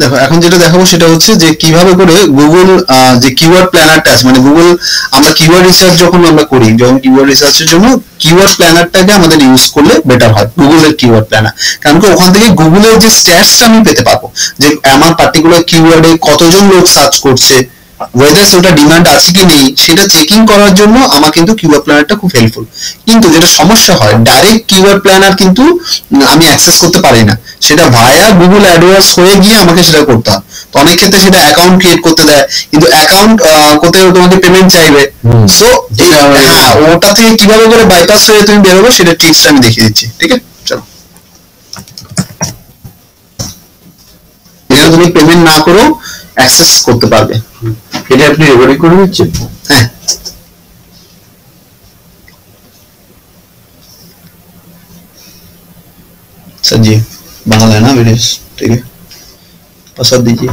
দেখো এখন যেটা দেখাবো সেটা হচ্ছে যে কিভাবে করে গুগল যে কিওয়ার্ড প্ল্যানারটা আছে, মানে গুগল আমরা কিওয়ার্ড রিসার্চ যখন আমরা করি, যখন কিওয়ার্ড রিসার্চের জন্য কিওয়ার্ড প্ল্যানারটাকে আমাদের ইউজ করলে বেটার হয়, গুগলের কিওয়ার্ড প্ল্যানার। কারণ কি ওখান থেকে গুগলের যে স্ট্যাটসটা আমি পেতে পারবো, যে আমার পার্টিকুলার কিওয়ার্ডে কতজন লোক সার্চ করছে, ওয়েদার ওটা ডিমান্ড আছে কি নেই সেটা চেকিং করার জন্য আমার কিন্তু কিওয়ার্ড প্ল্যানারটা খুব হেল্পফুল। কিন্তু যেটা সমস্যা হয়, ডাইরেক্ট কিওয়ার্ড প্ল্যানার কিন্তু আমি অ্যাক্সেস করতে পারি না, সেটা ভায়া গুগল অ্যাডওয়ার্ডস হয়ে গিয়ে আমাকে সেটা করতে হয়। তো অনেক ক্ষেত্রে সেটা অ্যাকাউন্ট ক্রিয়েট করতে দেয়, কিন্তু অ্যাকাউন্ট করতে গেলে তোমাকে পেমেন্ট চাইবে। সো হ্যাঁ, ওটা থেকে কিভাবে করে বাইপাস হয়ে তুমি বেরোবে সেটা ট্রিক্সটা আমি দেখিয়ে দিচ্ছি। ঠিক আছে, চলো। যেটা তুমি পেমেন্ট না করেও অ্যাক্সেস করতে পারবে। এটা আপনি রেকর্ডিং করে দিচ্ছেন? হ্যাঁ, सर जी बंगाल है ना वीडियोस, ठीक है, पासवर्ड दीजिए।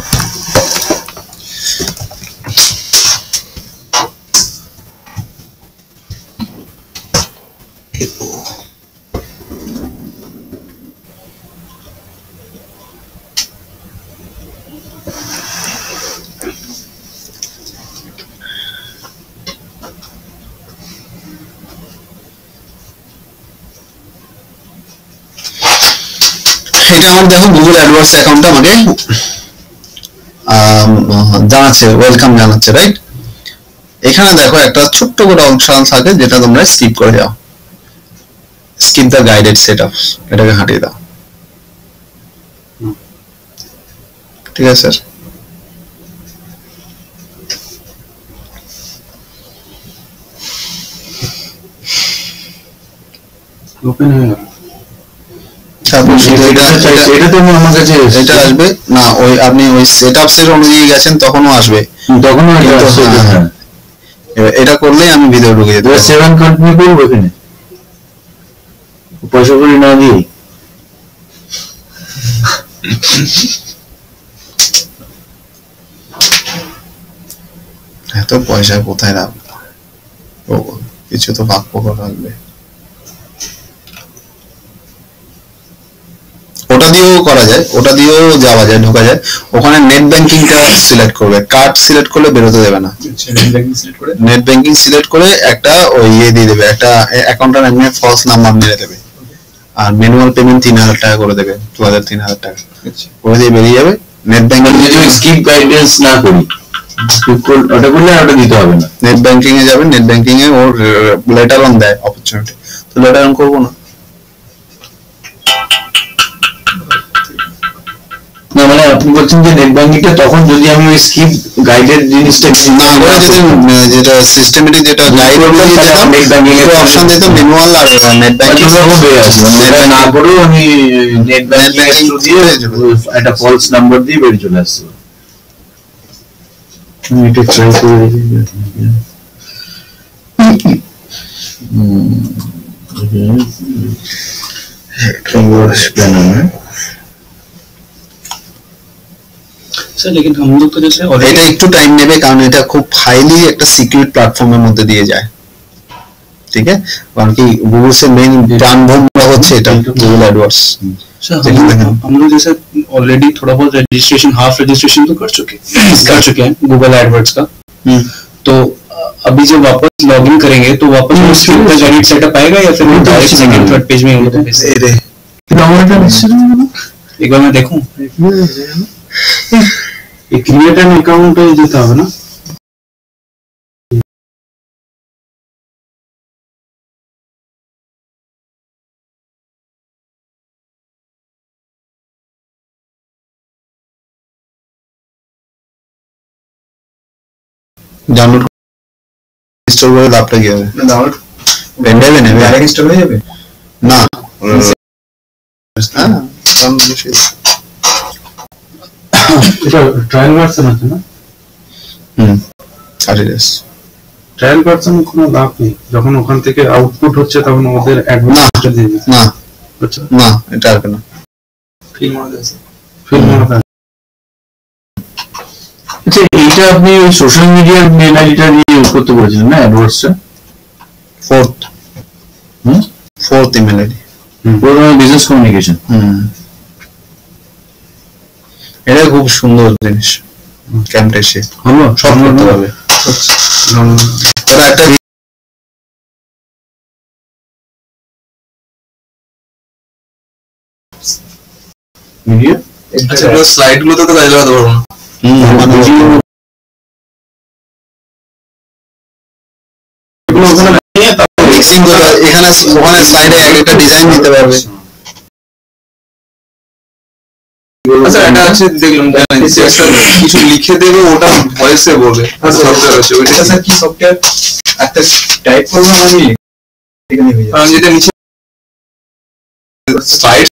এটা আমার দেখো গুগল অ্যাডওয়ার্ডস অ্যাকাউন্টটা আমাকে জানাচ্ছে, ওয়েলকাম জানাচ্ছে, রাইট? এখানে দেখো একটা ছোট্ট করে অপশন থাকে যেটা তোমরা স্কিপ করে যাও, স্কিপ দ্য গাইডেড সেটআপস, এটাকে হাঁটিয়ে দাও। ঠিক আছে স্যার, ওপেন হয়ে গেল। এটা তো আমার কাছে এটা আসবে না, ওই আপনি ওই সেটআপস এর অনুযায়ী গেছেন তখনও আসবে, তখনও এটা করলেই আমি ভিডিও ঢুকে যেতে পারবো। 7 কন্টিনিউ করব এখানে পয়সা করে না দিয়ে। এত পয়সা কোথায় রাখবো, কিছু তো ভাগ করে রাখবে। ওটা দিয়েও করা যায়, ওটা দিয়েও যাওয়া যায়, ঢোকা যায়। ওখানে নেট ব্যাংকিংটা সিলেক্ট করবে, কার্ড সিলেক্ট করলে বেরোতে দেবে না। নেট ব্যাংকিং সিলেক্ট করে একটা ওই ইয়ে দিয়ে দেবে, একটা অ্যাকাউন্টের এমনি ফলস নাম্বার মেরে দেবে, আর ম্যানুয়াল পেমেন্ট 3000 টাকা করে দেবে, 2000-3000 টাকা করে দিয়ে বেরিয়ে যাবে। নেট ব্যাংকিং যদি স্কিপ গাইডেন্স না করি, ওটা করলে ওটা দিতে হবে না। নেট ব্যাংকিং এ যাবেন, net banking A or letter on দেয় অপরচুনিটি, তো লেটার অন করবো না। না মানে আপনি বলছেন যে নেট ব্যাংকিংটা তখন যদি আমি ওই স্কিপ গাইডেড জিনিসটা না করে যদি যেটা সিস্টেমেটিক যেটা গাইড অনুযায়ী যেতাম, নেট ব্যাংকিং এর অপশন দিত ম্যানুয়াল আর নেট ব্যাংকিং হবে আসবে, এটা না করেও আমি নেট ব্যাংকিং এর থ্রু দিয়ে একটা ফলস নাম্বার দিয়ে বেরিয়ে চলে আসছে। আমি এটা ট্রাই করে দেখি। सर लेकिन हम लोग तो जैसे এটা একটু টাইম নেবে, কারণ এটা খুব হাইলি একটা সিকিউর প্ল্যাটফর্মের মধ্যে দিয়ে যায়। ठीक है, কারণ কি গুগল से मेन প্রাণভূমি হচ্ছে এটা গুগল অ্যাডওয়ার্ডস। सर हम लोग जैसे ऑलरेडी थोड़ा बहुत रजिस्ट्रेशन, हाफ रजिस्ट्रेशन तो कर चुके हैं गूगल एडवर्ड्स का। तो अभी जब वापस लॉगिन करेंगे तो वापस वो स्किप द गाइड सेटअप आएगा या फिर डायरेक्ट सेकंड थर्ड पेज में होगा? एक बार मैं देखूं, ये क्रिएट एन अकाउंट पे जेता হবে না? ডাউনলোড ইনস্টল করে লাভটা কি হবে? ডাউনলোড পেন ড্রাইভে নেবে, ডাইরেক্ট ইনস্টল হয়ে যাবে না? হ্যাঁ, এটা ট্রায়াল ভার্সন আছে না? আরে यस, ট্রায়াল ভার্সন কোনো লাভ নেই, যখন ওখান থেকে আউটপুট হচ্ছে তখন ওদের অ্যাডভান্সটা দিয়ে দেয়। না আচ্ছা না, এটা আর কেন ফিল মনে আছে, ফিল মনে আছে। আচ্ছা এটা আপনি ওই সোশ্যাল মিডিয়ার মেল আইডিটা দিয়ে ইউজ করতে বলেছিলেন না অ্যাডওয়ার্ডসটা? ফোর্থ ইমেল আইডি, পুরো বিজনেস কমিউনিকেশন। এটা খুব সুন্দর জিনিস, ক্যামটেসে সব করতে পারবে। একটা মিডিয়া আচ্ছা পুরো স্লাইড গুলোতে তো কাজে লাগাতে পারবো না। মিক্সিং করে এখানে ওখানে স্লাইডে একটা ডিজাইন দিতে পারবে। আচ্ছা এটা আছে দেখলাম যে একটা কিছু লিখে দেবে ওটা ভয়েসে বলবে সফটওয়্যার আছে ওইটা স্যার কি সফটওয়্যার একটা টাইপ করবো আমি এখানে হয়ে যাবে। কারণ যেটা নিচে স্লাইড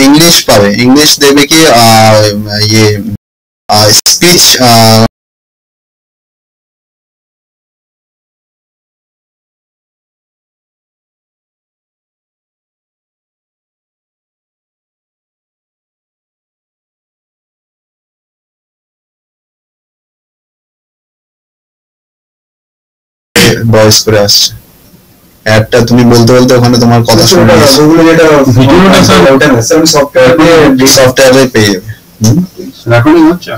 इंग्लिश पावे, इंग्लिश देवे कि ये स्पीच ভয়েস করে আসছে। অ্যাডটা তুমি বলতে বলতে ওখানে তোমার কথা শুনে যাচ্ছে। ওগুলো যেটা ভিডিওটা স্যার ওটা না স্যার সফটওয়্যারে পেয়ে যাবে। রেকর্ডিং হচ্ছে।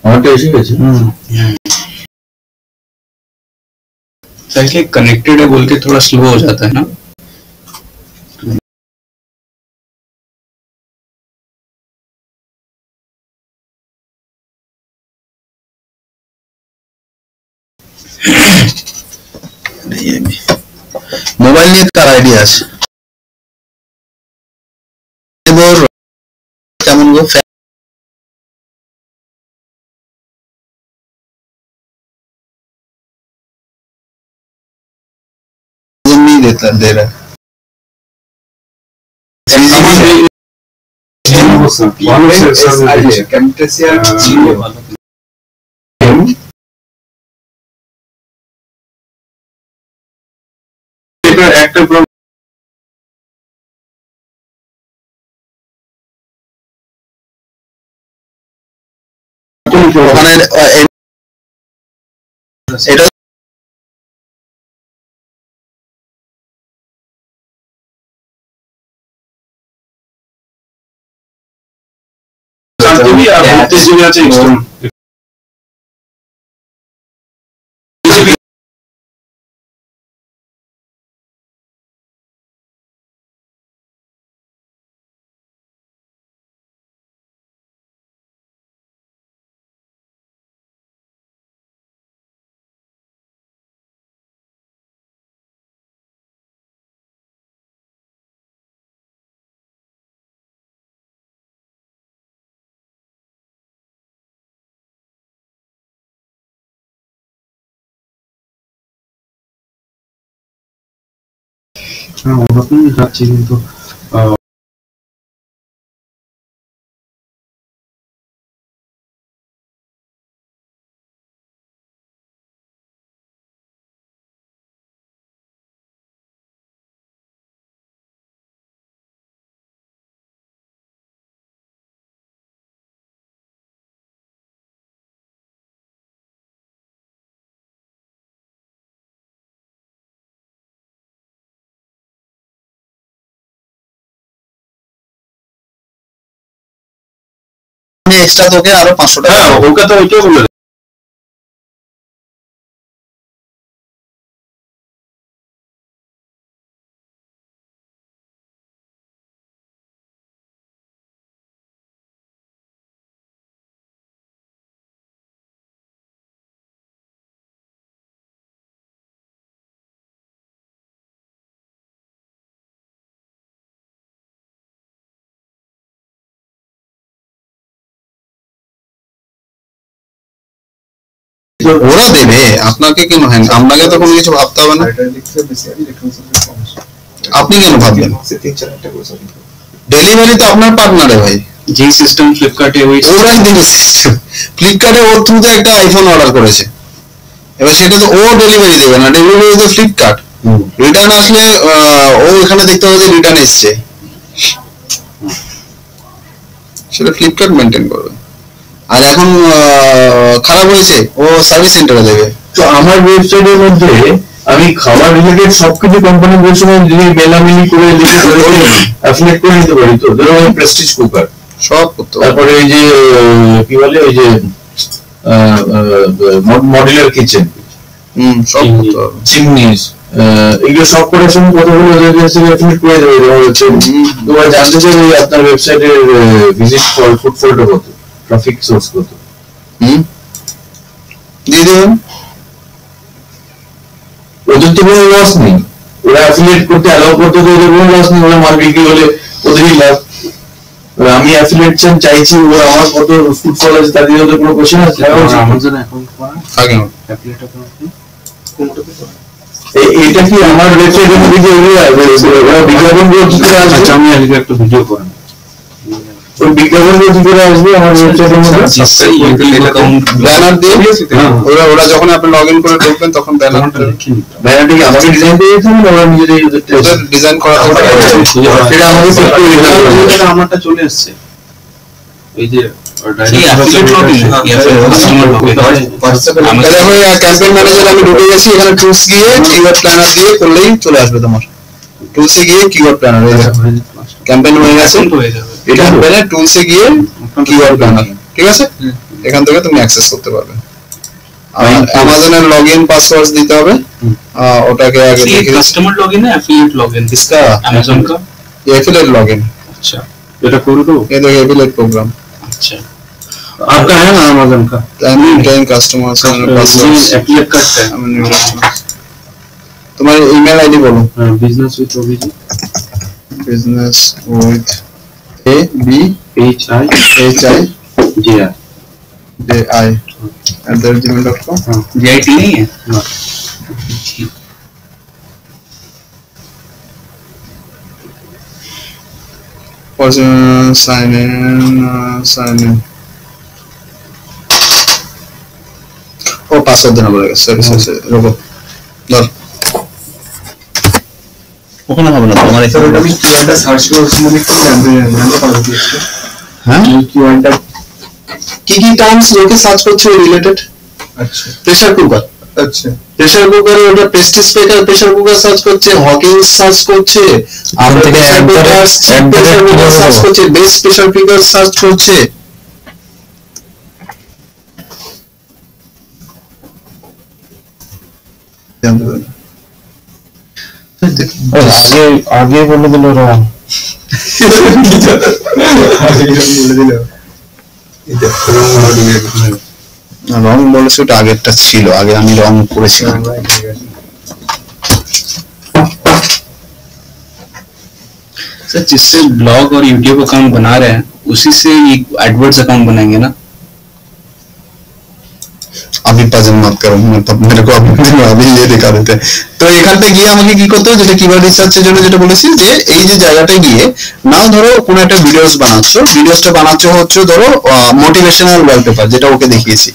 আমারটা এসে গেছে। सर के कनेक्टेड है बोल के थोड़ा स्लो हो जाता है ना। মোবাইল নিয়ে কার আইডিয়া আছে? কেমন গো दे रहा है कैम्टेसिया একটা ওখানে এটা জিবি আর 32 জিবি আছে এক্সটার্নাল। ওরকমই যাচ্ছে কিন্তু এক্সট্রা তোকে আরো 500 টাকা। হ্যাঁ ওকে তো ওইটাই বলে ওরা দেবে আপনাকে কেন? হ্যাঁ আপনাকে তো কোনো কিছু ভাবতে হবে না। আপনি কেন ভাববেন? ডেলিভারি তো আপনার পার্টনারে ভাই। যেই সিস্টেম ফ্লিপকার্টে ওই ওরাই দিবে সিস্টেম। ফ্লিপকার্টে ওর থ্রুতে একটা আইফোন অর্ডার করেছে, এবার সেটা তো ও ডেলিভারি দেবে না, ডেলিভারি তো ফ্লিপকার্ট। রিটার্ন আসলে ও এখানে দেখতে হবে যে রিটার্ন এসছে। সেটা ফ্লিপকার্ট মেনটেন করবে। আর এখন খারাপ হয়েছে ও সার্ভিস সেন্টারে দেবে। তো আমার ওয়েবসাইটের মধ্যে আমি খাবার রিলেটেড সবকিছু কোম্পানি বলছে যদি মেলামেলি করে অ্যাফিলিয়েট করে নিতে পারি। তো ধরো প্রেস্টিজ কুকার সব করতে হবে। তারপরে ওই যে কি বলে ওই যে মডুলার কিচেন, সব করতে হবে। চিমনিস, এগুলো সব করে সঙ্গে কতগুলো ওদের কাছে অ্যাফিলিয়েট করে দেবে। হচ্ছে তোমরা জানতে চাইবে আপনার ওয়েবসাইটের ভিজিট ফুটফলটা কত, ট্রাফিক সোর্স কত, দিয়ে দেবেন। ওদের তো কোনো লস নেই, ওরা অ্যাফিলিয়েট করতে অ্যালাউ করতে তো ওদের কোনো লস নেই, ওরা মাল বিক্রি হলে ওদেরই লাভ। আমি অ্যাফিলিয়েট চাইছি, ওরা আমার কত ফুটফল আছে তাদের ওদের কোনো কোশ্চেন আছে? আমাজন অ্যাকাউন্ট করা আগে অ্যাফিলিয়েট অ্যাকাউন্ট কোনটাতে করা? এটা কি আমার ওয়েবসাইটের মধ্যে যে ওরা বিজ্ঞাপনগুলো কি করে আসবে? আচ্ছা আমি আজকে একটা ভিডিও করব, ওই বিজ্ঞাপনগুলো কি করে আসবে আমার ওয়েবসাইটের মধ্যে? ব্যানার দিয়ে ওরা যখন আপনি লগ ইন করে ঢুকবেন তখন ব্যানারটা ব্যানারটা কি আমাকে ডিজাইন দিয়ে দিতে হবে না ওরা নিজেরাই ওদের ডিজাইন করা হবে? সেটা আমাকে সেট করে দিতে হবে। আমারটা চলে আসছে এই যে ক্যাম্পেইন ম্যানেজার আমি ঢুকে গেছি, এখানে টুলস গিয়ে কিওয়ার্ড প্ল্যানার দিয়ে করলেই চলে আসবে তোমার। টুলসে গিয়ে কিওয়ার্ড প্ল্যানার ক্যাম্পেইন হয়ে গেছে, এটা টুলসে গিয়ে কিওয়ার্ড প্ল্যানার, ঠিক আছে? এখান থেকে তুমি অ্যাক্সেস করতে পারবে। अमेज़न लॉगिन पासवर्ड দিতে হবে, ওটাকে আগে দেখে कस्टमर लॉगिन है एफिलिएट लॉगिन इसका अमेज़न का ये एफिलिएट लॉगिन। अच्छा बेटा कर दो, ये देखो एफिलिएट प्रोग्राम अच्छा आपका है ना अमेज़न का 10 कस्टमर्स एंड पासवर्ड एफिलिएट करता है। तुम्हारा ईमेल आईडी बोलो। Business with OBG, business with A B H I J I @gmail.com। JIT नहीं है sign in ओ पासवर्ड देना पड़ेगा। सॉरी रुको ধর ওখানে হবে না তোমার এখানে আমি কিওয়ার্ডটা সার্চ করছি মানে কি জানতে পারবো? হ্যাঁ কিওয়ার্ডটা কি কি টার্মস লোকে সার্চ করছে রিলেটেড। আচ্ছা প্রেসার কুকার, আচ্ছা প্রেসার কুকারে ওটা প্রেস্টিজ প্রেসার কুকার সার্চ করছে, হকিংস সার্চ করছে, আর প্রেসার কুকার সার্চ করছে, বেস্ট প্রেসার কুকার সার্চ করছে। জানতে পারবে आगे बोल दिल रहा রং বলেছে ওটা আগেরটা ছিল, আগে আমি রং করেছিলাম। सर जिससे ब्लॉग और यूट्यूब अकाउंट बना रहे हैं उसी से एडवर्ड्स अकाउंट बनाएंगे ना। अभी पजल मत करो, मतलब मेरे को अभी ये दिखा देते हैं। তো এখানটা গিয়ে আমাকে কি করতে হবে, যেটা কিওয়ার্ড রিসার্চের জন্য যেটা বলেছি, যে এই যে জায়গাটায় গিয়ে নাও ধরো কোনো একটা ভিডিওস বানাচ্ছো হচ্ছে ধরো মোটিভেশনাল ওয়ালপেপার, যেটা ওকে দেখিয়েছি।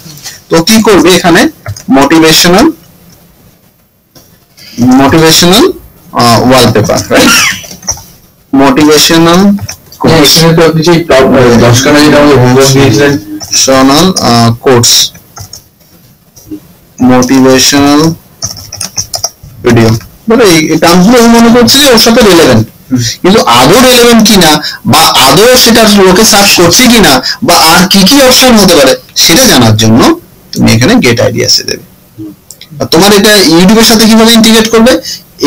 তো কি করবে এখানে মোটিভেশনাল ওয়ালপেপার, রাইট? মোটিভেশনাল এখানে তো আপনি যে টপ 10 খানা যেটা আমাদের হোমওয়ার্ক দিয়েছিলেন মোটিভেশনাল কোর্স, মোটিভেশনাল ভিডিও, বলে এই টার্মগুলো মনে করছে যে ওর সাথে রিলেভেন্ট, কিন্তু আদৌ রিলেভেন্ট কিনা বা আদৌ সেটা লোকে সার্চ করছে কিনা বা আর কি কি অপশন হতে পারে সেটা জানার জন্য তুমি এখানে গেট আইডিয়াসে দেবে। আর তোমার এটা ইউটিউবের সাথে কিভাবে ইন্টিগ্রেট করবে,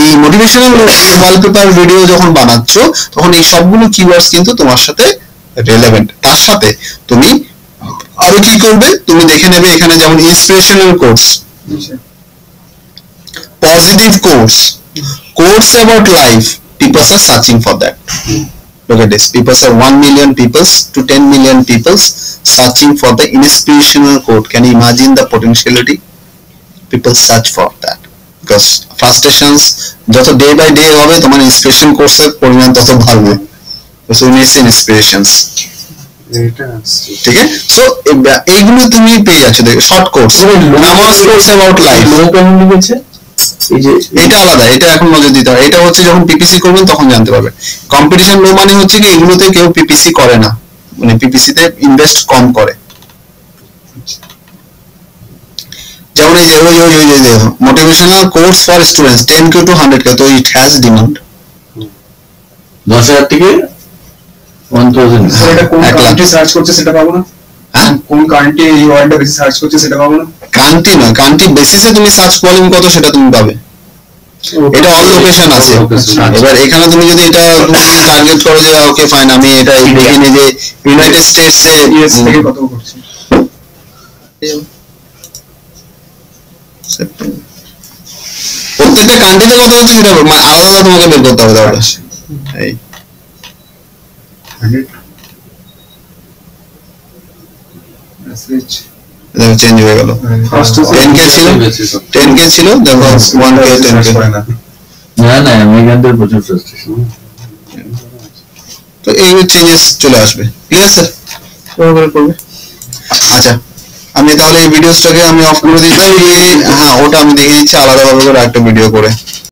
এই মোটিভেশনাল ওয়ালপেপার ভিডিও যখন বানাচ্ছো তখন এই সবগুলো কিওয়ার্ডস কিন্তু তোমার সাথে রিলেভেন্ট। তার সাথে তুমি আরো কি করবে, তুমি দেখে নেবে এখানে যেমন inspirational course, positive course about life, people are searching for that. Look at this, people are 1 million people to 10 million people searching for the inspirational quote. Can you imagine the potentiality? People search for that because frustrations যত day by day হবে তোমার inspiration কোর্সের পরিমাণ তত বাড়বে। So we need inspirations, ঠিক আছে? So এইগুলো তুমি পেয়ে যাচ্ছ, দেখো শর্ট কোর্স, নামাজ কোর্স অ্যাবাউট লাইফ, কেমন লিখেছে এই যে এটা আলাদা, এটা এখন নজর দিতে হবে। এটা হচ্ছে যখন পিপিসি করবেন তখন জানতে পারবে। কম্পিটিশন লো মানে হচ্ছে কি এগুলোতে কেউ পিপিসি করে না, মানে পিপিসি তে ইনভেস্ট কম করে। যেমন এই যে ওই দেখো motivational course for students 10k to 100k, তো ইট হ্যাজ ডিমান্ড। 10,000 থেকে 1000। স্যার এটা কোন কান্ট্রি সার্চ করছে সেটা পাবো না? হ্যাঁ, কোন কান্ট্রি এই ওয়ার্ডটা বেশি সার্চ করছে সেটা পাবো না? কান্ট্রি না, কান্ট্রি বেসিসে তুমি সার্চ ভলিউম কত সেটা তুমি পাবে। এটা অল লোকেশন আছে। এবার এখানে তুমি যদি এটা টার্গেট করো যে ওকে ফাইন আমি এটা দেখিনি যে ইউনাইটেড স্টেটস এ ইউএস থেকে কত করছে? প্রত্যেকটা কান্ট্রিতে কত হচ্ছে সেটা মানে আলাদা তোমাকে বের করতে হবে তাহলে। এই দেখো চেঞ্জ হয়ে গেল। 10k ছিল, 10k ছিল, দেখো 1k 10k। না না আমেরিকানদের প্রচুর ফ্রাস্ট্রেশন। তো এই চেঞ্জেস চলে আসবে। Clear sir? করে করবে। আচ্ছা আমি তাহলে এই ভিডিওসটাকে আমি অফ করে দিই। হ্যাঁ ওটা আমি দেখিয়ে দিচ্ছি আলাদাভাবে করে একটা ভিডিও করে।